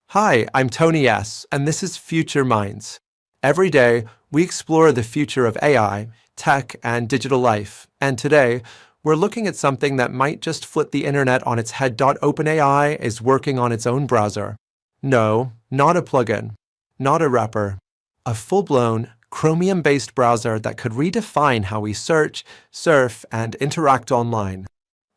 Hi, I'm Tony S., and this is Future Minds. Every day, we explore the future of AI, tech, and digital life. And today, we're looking at something that might just flip the internet on its head. OpenAI is working on its own browser. No, not a plugin, not a wrapper. A full-blown, Chromium-based browser that could redefine how we search, surf, and interact online.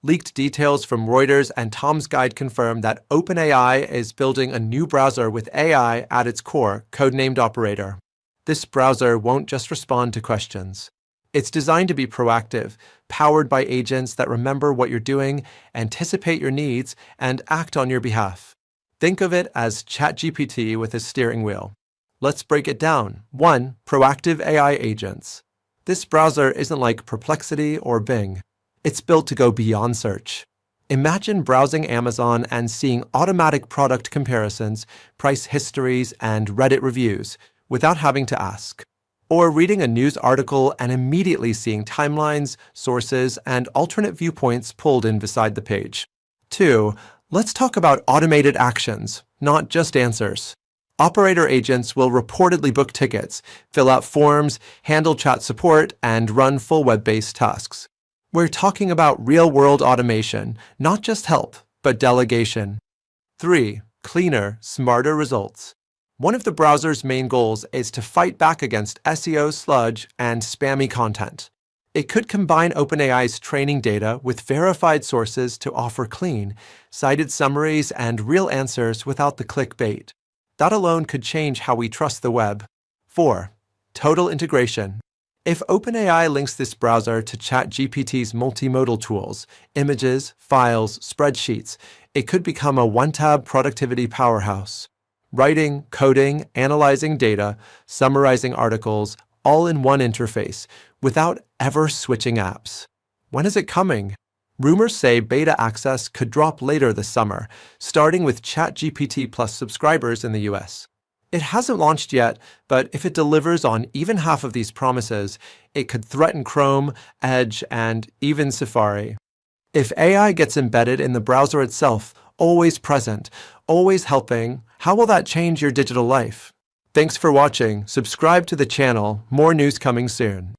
Leaked details from Reuters and Tom's Guide confirm that OpenAI is building a new browser with AI at its core, codenamed Operator. This browser won't just respond to questions. It's designed to be proactive, powered by agents that remember what you're doing, anticipate your needs, and act on your behalf. Think of it as ChatGPT with a steering wheel. Let's break it down. 1. Proactive AI agents. This browser isn't like Perplexity or Bing. It's built to go beyond search. Imagine browsing Amazon and seeing automatic product comparisons, price histories, and Reddit reviews without having to ask. Or reading a news article and immediately seeing timelines, sources, and alternate viewpoints pulled in beside the page. 2. Let's talk about automated actions, not just answers. Operator agents will reportedly book tickets, fill out forms, handle chat support, and run full web-based tasks. We're talking about real-world automation, not just help, but delegation. 3. Cleaner, smarter results. One of the browser's main goals is to fight back against SEO sludge and spammy content. It could combine OpenAI's training data with verified sources to offer clean, cited summaries and real answers without the clickbait. That alone could change how we trust the web. 4. Total integration. If OpenAI links this browser to ChatGPT's multimodal tools, images, files, spreadsheets, it could become a one-tab productivity powerhouse. Writing, coding, analyzing data, summarizing articles, all in one interface, without ever switching apps. When is it coming? Rumors say beta access could drop later this summer, starting with ChatGPT Plus subscribers in the US. It hasn't launched yet, but if it delivers on even half of these promises, it could threaten Chrome, Edge, and even Safari. If AI gets embedded in the browser itself, always present, always helping, how will that change your digital life? Thanks for watching. Subscribe to the channel. More news coming soon.